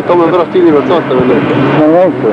Toome pärast filmi pealt vaatame nüüd. No vaata.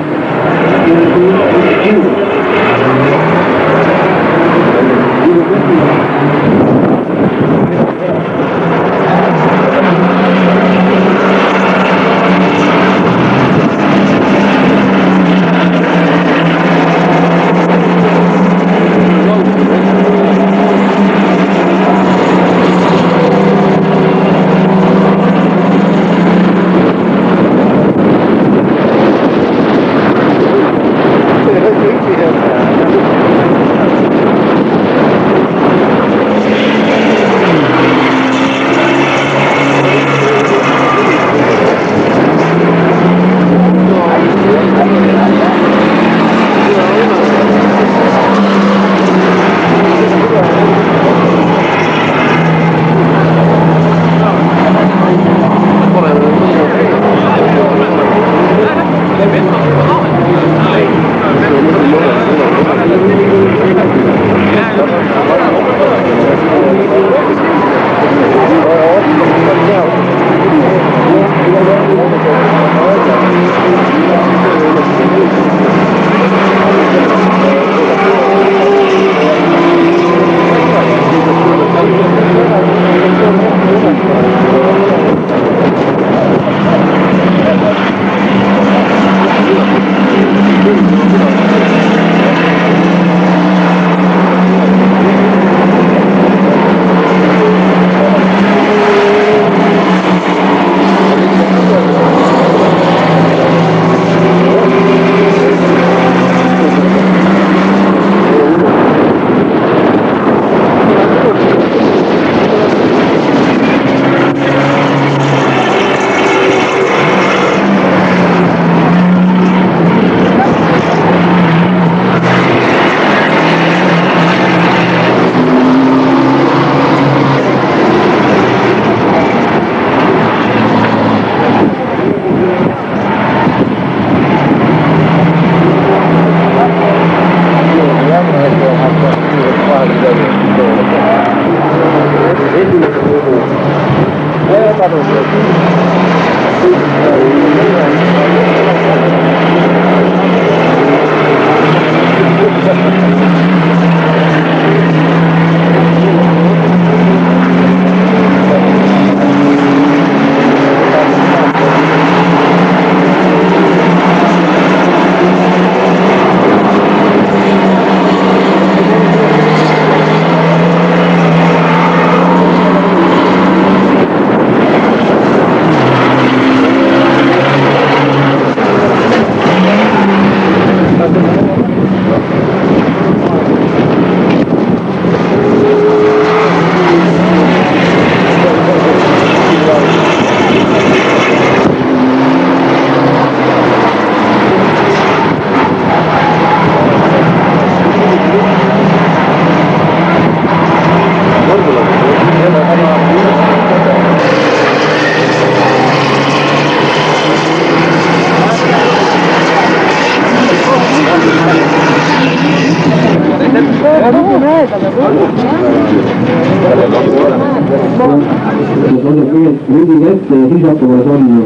Rõõdiga ette ja siis hakkavad sammu.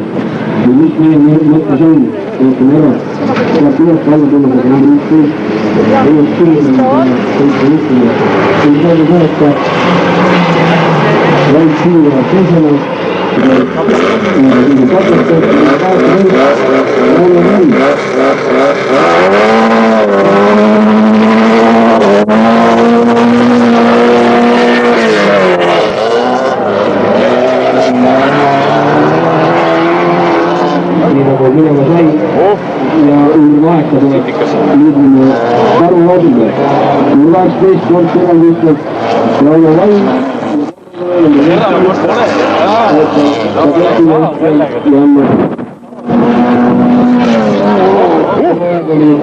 Ja mis meie mõttes on, võtame ära. Tuleb ühest alla tulla, aga number 11. Ühest tulla, kõik palju võeta. Vaid siia teisele. Minema sai ja Urvaeka tuleb liidime Karu Odile. Urvaeks 10 kord sõnal ütleb Rauno Vaim.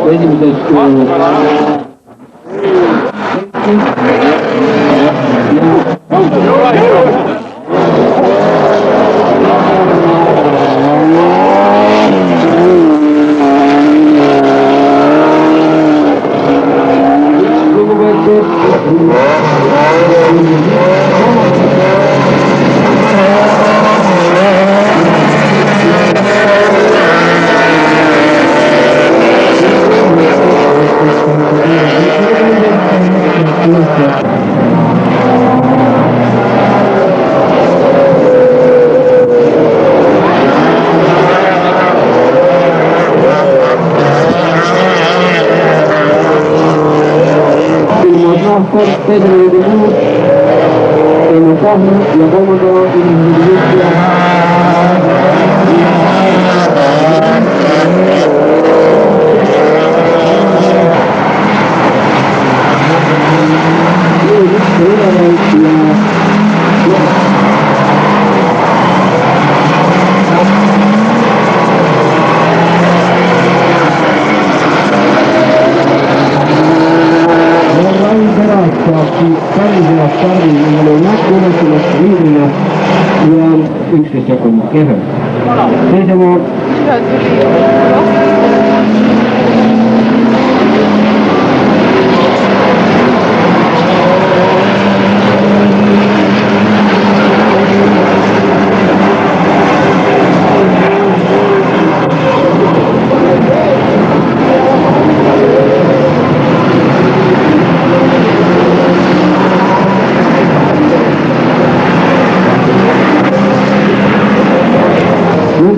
Esimesest المتنفر تدري بنور المطهر يضمد الهندية yksikökon kehä. Seisomaan.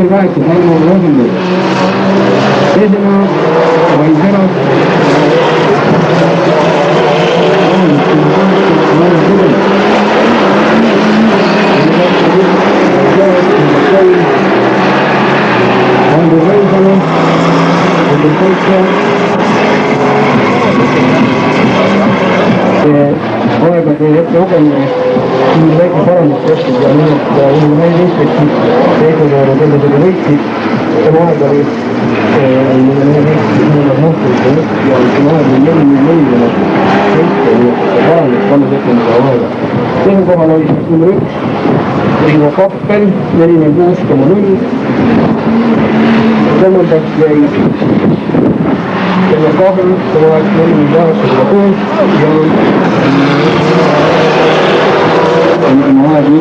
Kaikki varmaan ohjelma. Seisomaan. Vaihderat. Ando Reisalo. Ando Koitsa. Olega teette openne. Siin väike parandus tehtud ja minu näin lihtesti teekojuurde sellisega võitsid. Tema aeg oli mulle muhtunud ja tema aeg oli 4-4 seiste ja parandus 3 sekundiga aega. Teine kohal oli number 1 Rivo Kappel 46,0. Kolmandaks jäi tema kahel, tema aeg 48,6 ja tema aeg 11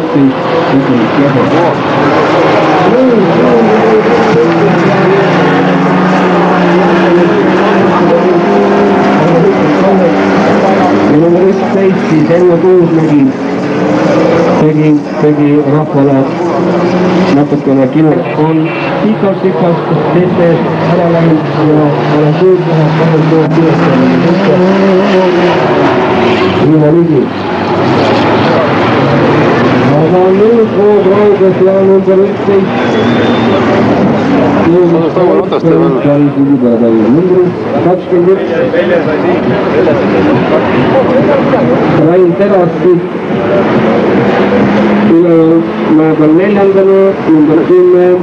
sekundit jahe. Ja number 11 siis Elva Kuusmägi tegi rahvale natukene kinu. On pikalt teistest ära läinud ja olen kuulnud kahel pool kirjastanud Rivo Ligi. Aga on nüüd Roog Rauges ja number 11. Päris ligi peale välja. Number 21. Rain Terasti. Üle peal 4. Number 10.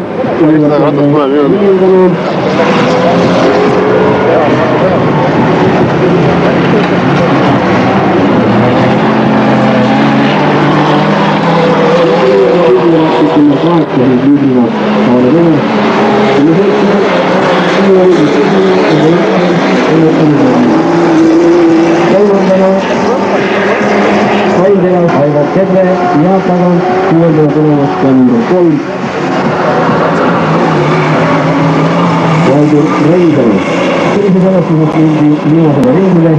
Aivar Kevre ja tagant kuuendana tulevast number 3. Valdur Reisalu. Sellises arvestusest jõudi viimasele ringile.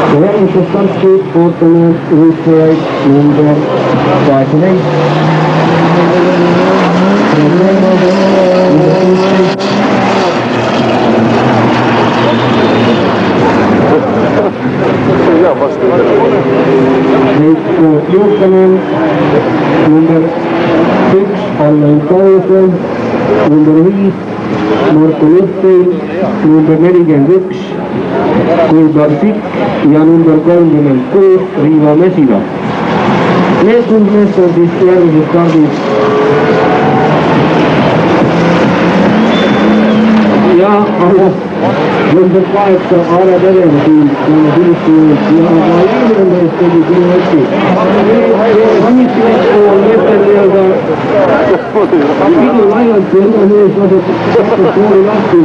Ja järgmisest starti ootame võistlejaid number 18. Juhtanen number 1 Allan Kausel, number 5 Marko Lühtel, number 41 Kulbar Sikk ja number 36 Riivo Mesila. Need 6 meest on siis järgmises stardis. Ja number 8 Aare Terem siin tema Filipiinist ja Ilmendest tegi sinu õtti. Amitsimees pool meestel nii-öelda pidu laialt ja iga mees laseb pooli lahti.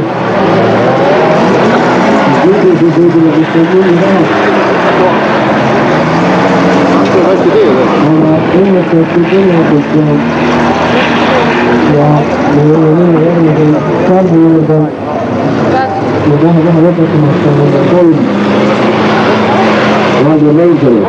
Nüüd siis võib-olla kes ei tunni tahab. Aga õnnetavalt ei tunnetud ja me võime minna järgmisel stardi juurde. Me kohe lõpetamas on number 3. Valdo Reinsalu.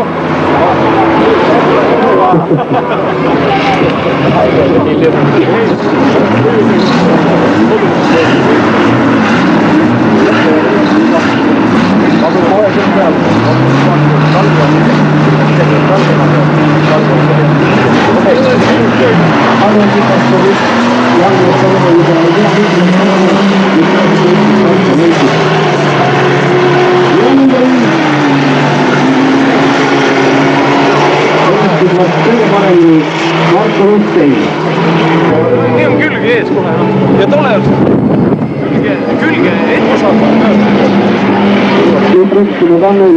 Marko Hussein. Nii on külge ees kohe. Ja tuleb külge ette saada. Ütlesime Kannel.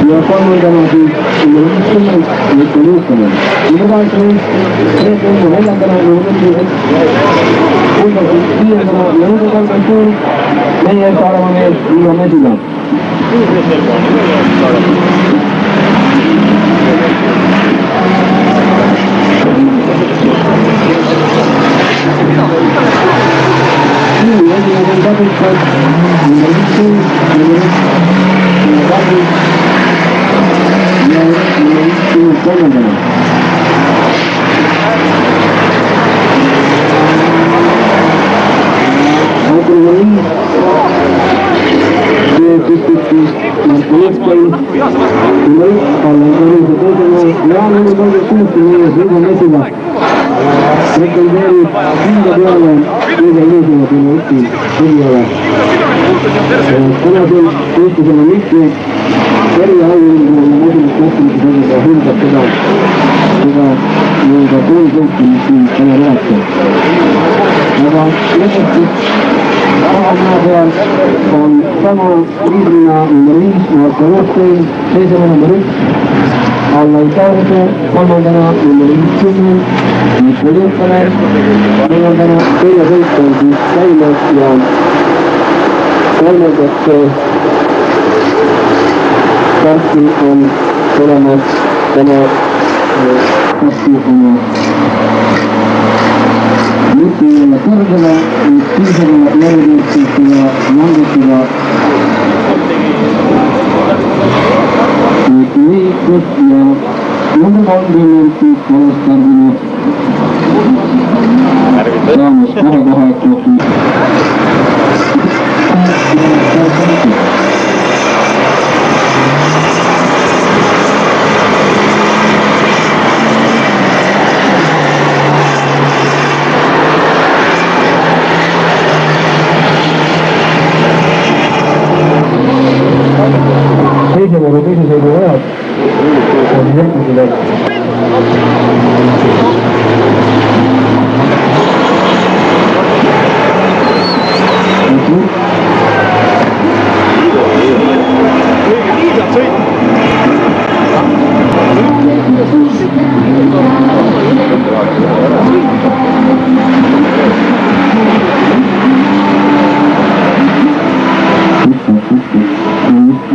Ja kolmandana siis üleüldsemalt Mikko Luukanen. Neljandana viiendana ja meie Saaremaa mees Ivo Mesila. Esimesel kapital number 1, ja number 1 kolmandana. Auto number 5, Marko Hussein, number 1, Allan Korjuse teisena ja number 36 mees Ivo Mesila. Sekundeerib hinda peale kõige ilusama pilooti põhiala. Tänasel Eestis on mitmeid eriauhingu ja esimest kohtumisega hindab seda nii-öelda koolikohti, mis siin täna tehakse. Aga lõpuks rahamaa peal on sama liidrina number 5 Marko Hussein, teisena number 1 Allan Korjuse, kolmandana number 50 Mikko Luukanen, neljandana teine sõit on siis käimas ja kolmandaks starti on tulemas tema kassi oma lipile kõrgele, piisava järjekordsetega langetada liiklus ja number 30 siis valestardina saamas kohe kohti. Teise vooru teise sõidu ajad on järgmisele.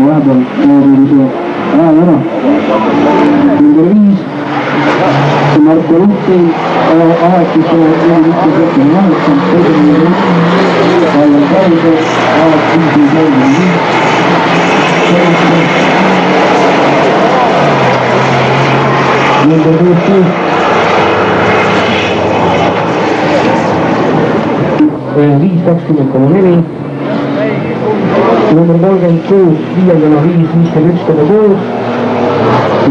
Vahepeal toodi ära. Number 5 Marko Hussein aetis 4.8, teisel Allan Korjuse aetis 5.35. Number 16 5.20,4. Number 36, viiendana 5.51,6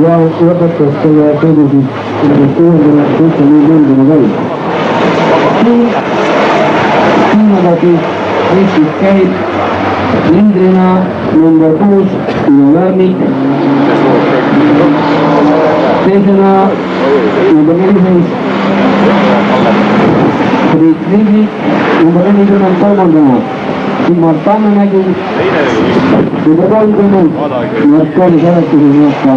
ja lõpetas selle sõidu siis kuuendana 7.0,3. Siin aga siis Eestis käib liidrina number 6 Uno Värnik, teisena number 14 Priit Liivik, number 40 kolmandana Sigmar Tammemägi, number 30 Markooli seletuses nähta.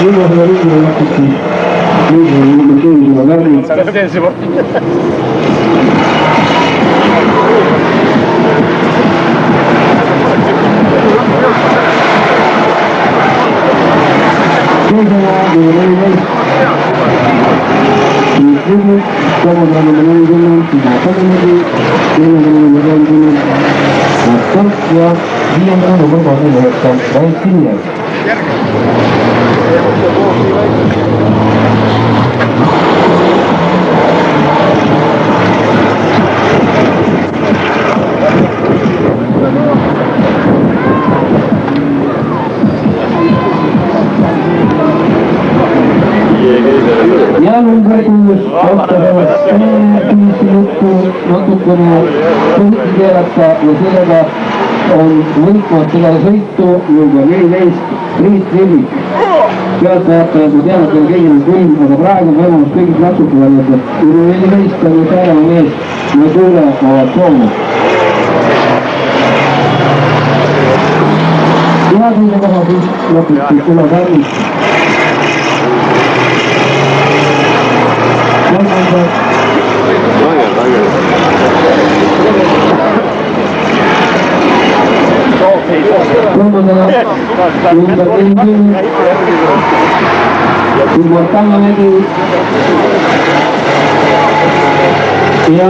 viimase ringile läkski number 7 värvi. Teisena number 14. Kolmandana number 40, Timo Konemägi, neljandana number 30, Mart Kõlk ja viiendana number 39, Vaid Sinjev. Ja number 6 ootavad kiiresti lõppu natukene punkti keerata ja sellega on võitnud seda sõitu number 14 Priit Villik. Pealtvaatajad, ma tean, et teil kõigil on külm, aga praegu on võimalus kõigil natsutada, et number 14 on ju Saaremaa mees ja Tuule ovatsiooni. Ja teine koha siis lõpuks Tuule Kärnik. Kolmandana number 40 Timo Konemägi ja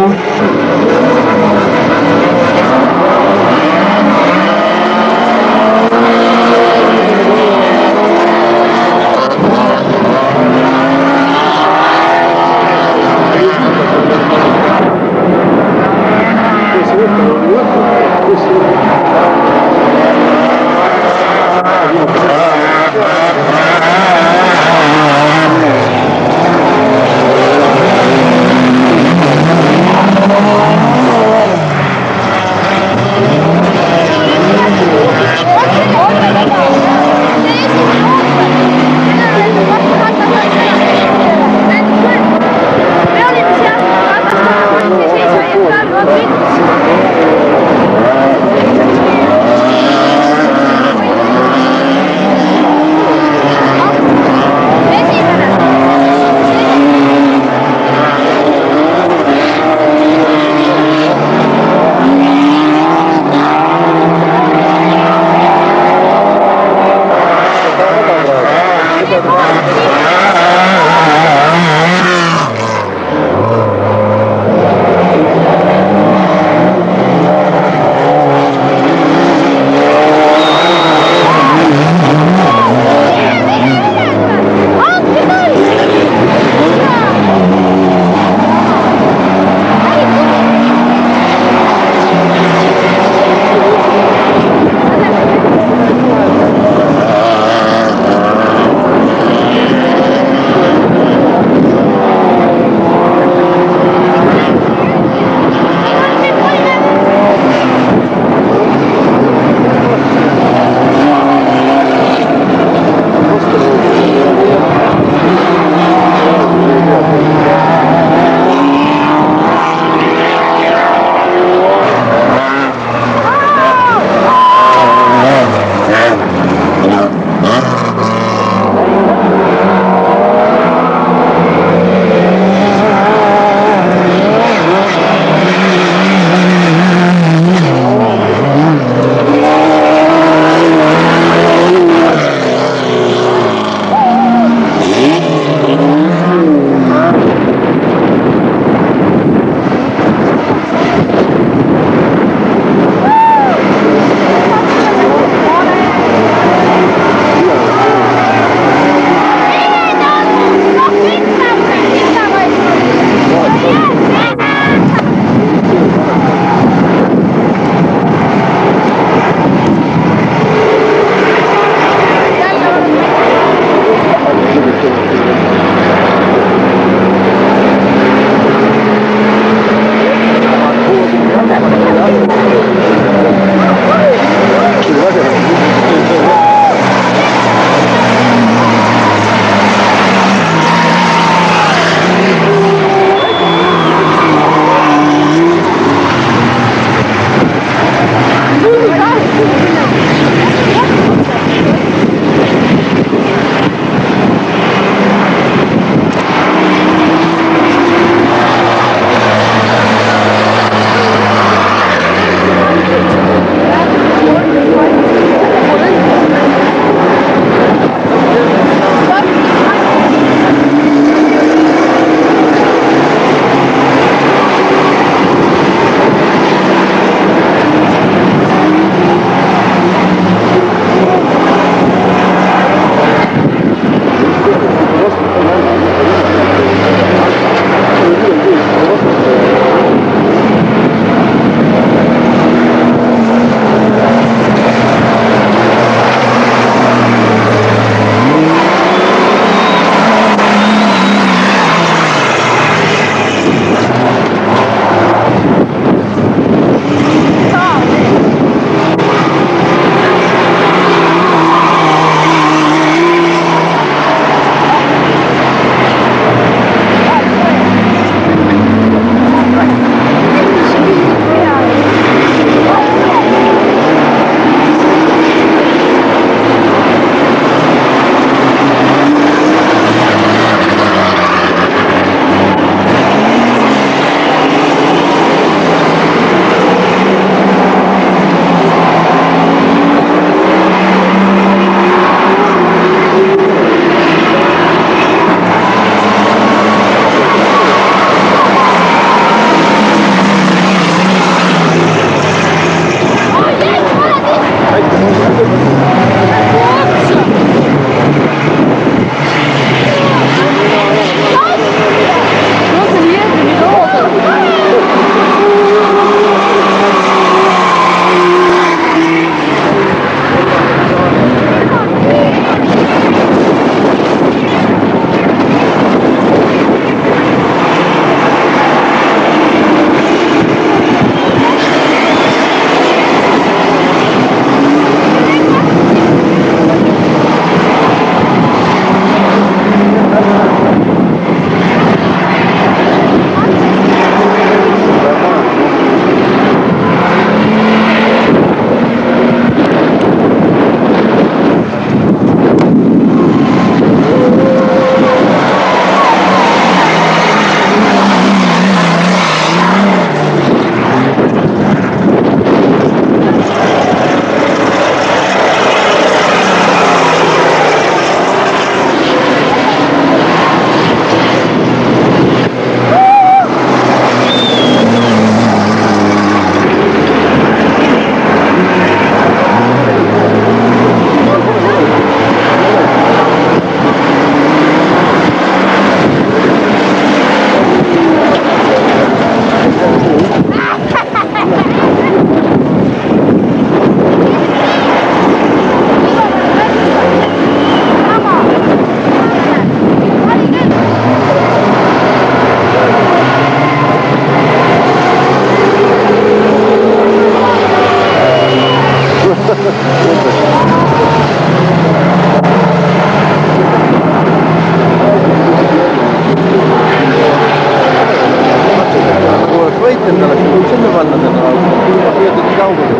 Kui oleks võitlenud, oleks võinud sinna panna selle auto. Püüdeti kaugele.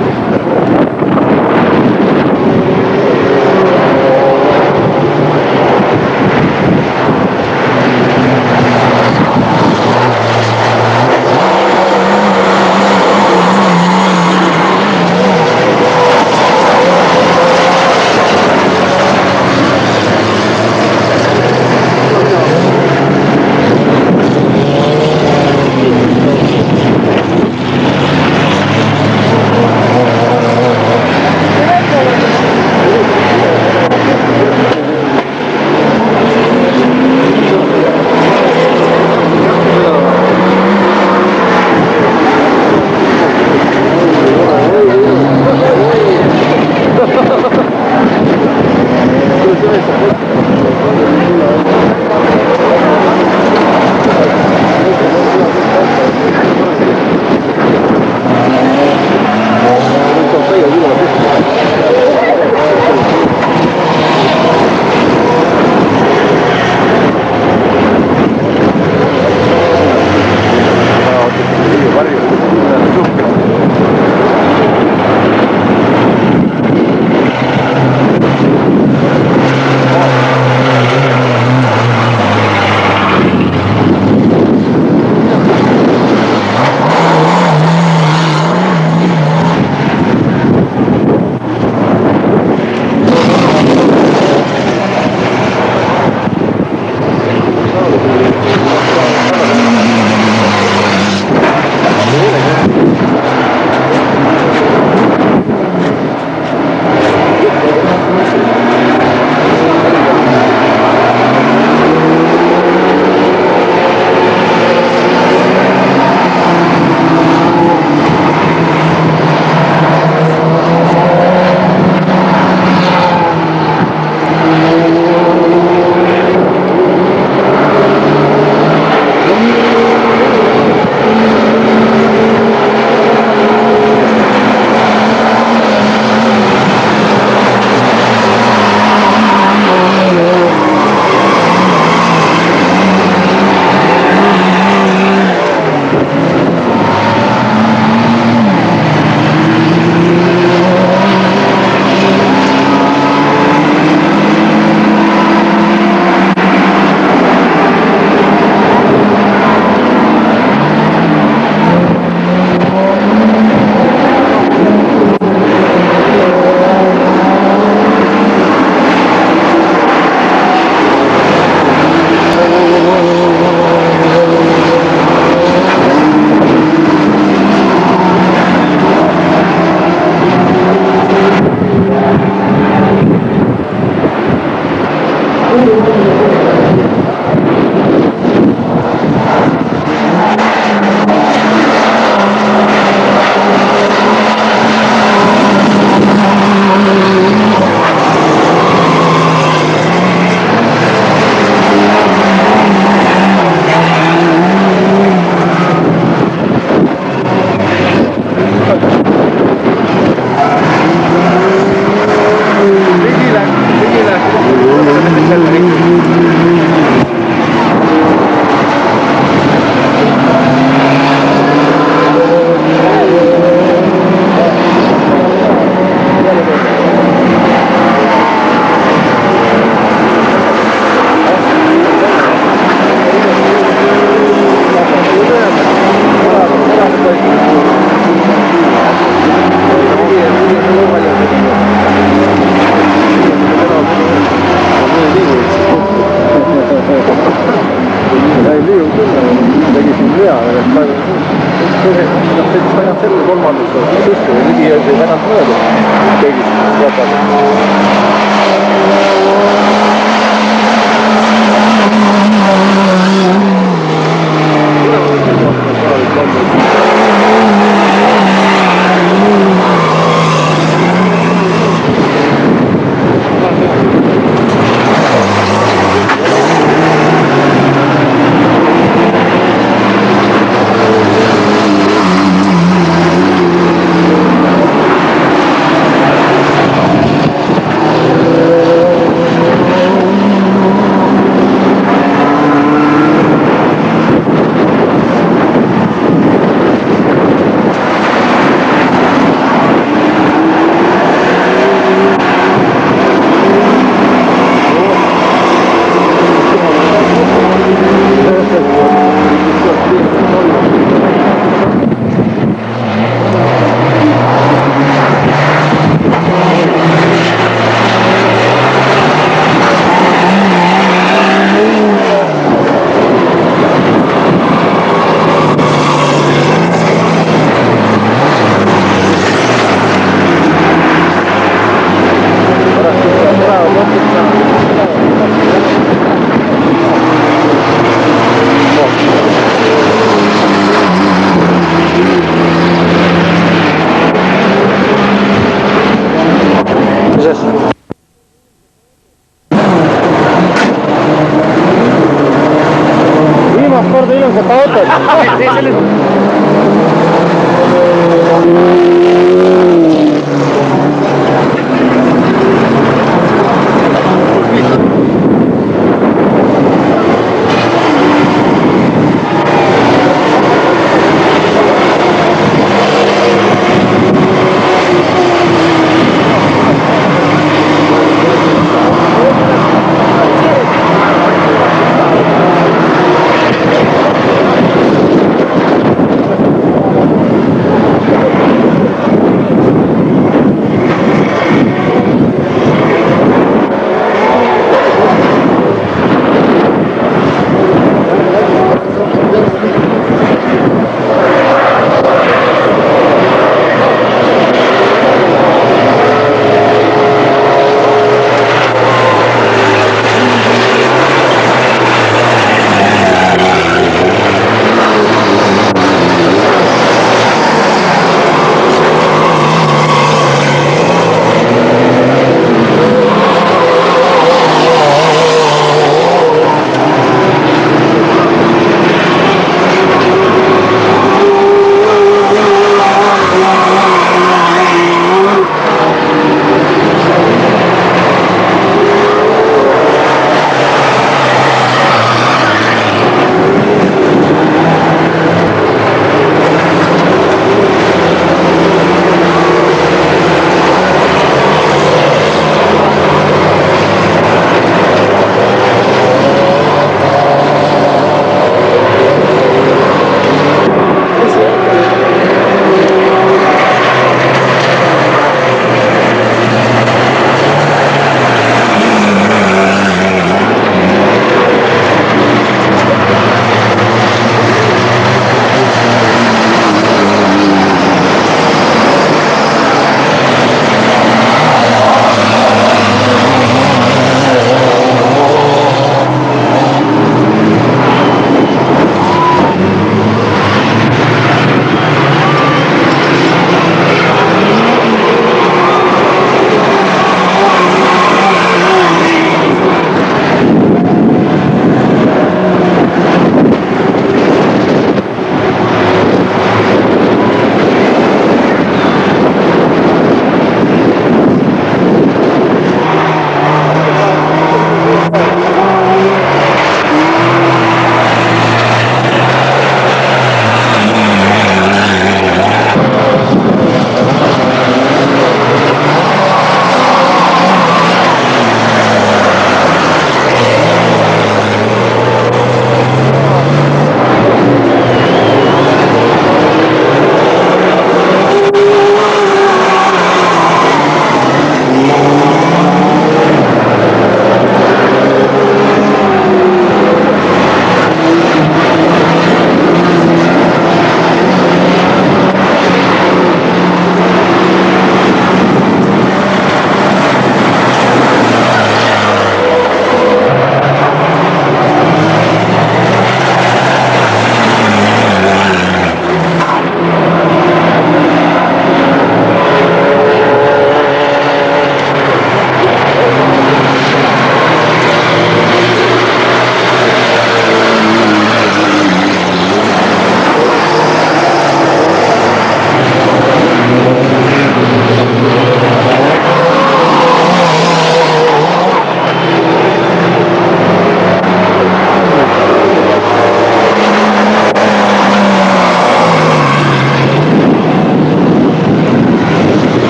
mootor.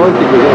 volte che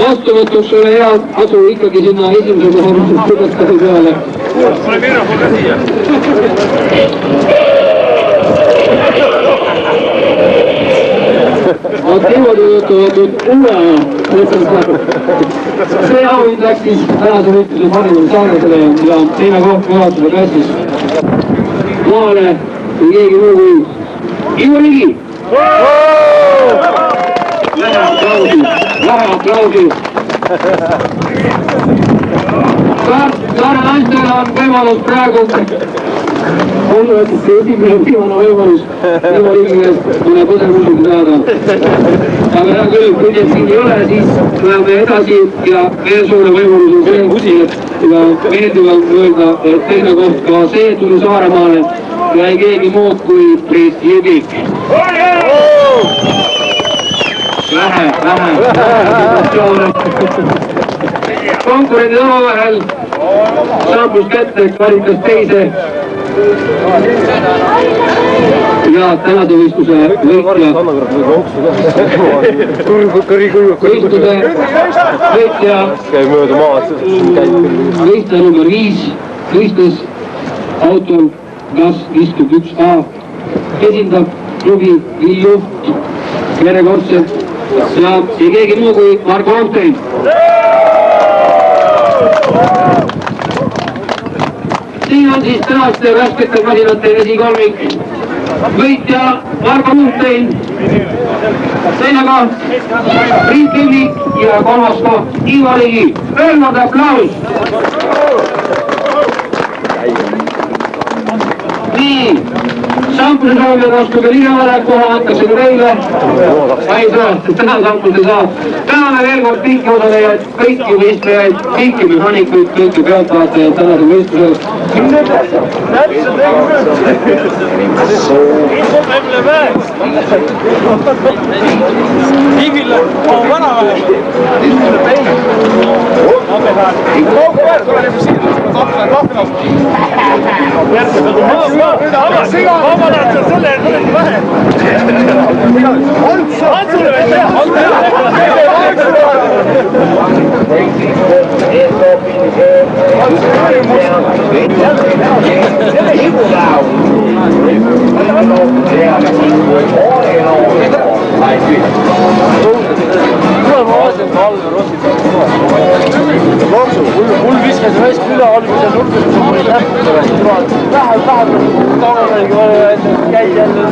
Vastuvõtuks ole hea asu ikkagi sinna esimese koha põdestade peale. Nad niimoodi võtavad nüüd uue see auhind läks tänase võitluse parimale saadlasele ja teine koht juhatada kästis maale või keegi muu kui Ivo Ligi. Vähe aplausi. Saare naistele on võimalus praegu esimene viimane võimalus Ivo Ligi käest mõne põdemusugi saada. Aga hea küll, kui neid siin ei ole, siis läheme edasi ja veel suure võimalus on see, et meeldivalt öelda, et teine koht ka see tuli Saaremaale ja ei keegi muud kui Priit Jõgik. Vähe. Konkurendid omavahel saabus kätte, valikas teise ja tänase võistluse võitja võistleja number 5 võistles autol GAZ 51A esindab klubi Vilju järjekordselt ja keegi muu kui Margo Ontein. Siin on siis tänaste värskete masinate esikolmik. Võitja Margo Ontein, teine koht Priit Jõgik ja kolmas koht Ivo Ligi. Öelnud aplaus. Nii, sampuse soovijad astuge ligemale, koha antakse teile. Ma ei saa, täna sampuse saab. Täname veel kord kõiki osalejaid, kõiki võistlejaid, kõiki mehaanikuid, kõiki pealtvaatajaid tänase võistlusel. Tiiville on vanavähe. Vabadad selle vähe. Antsule veel teha. Mul viskas raisk üle alguse nurkes, kui mul näppudega vähe tagamelgi käid jälle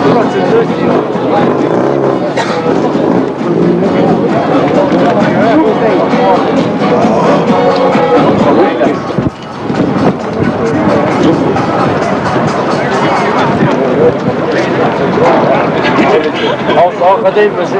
turvatselt tõesti. Akadeemiasse.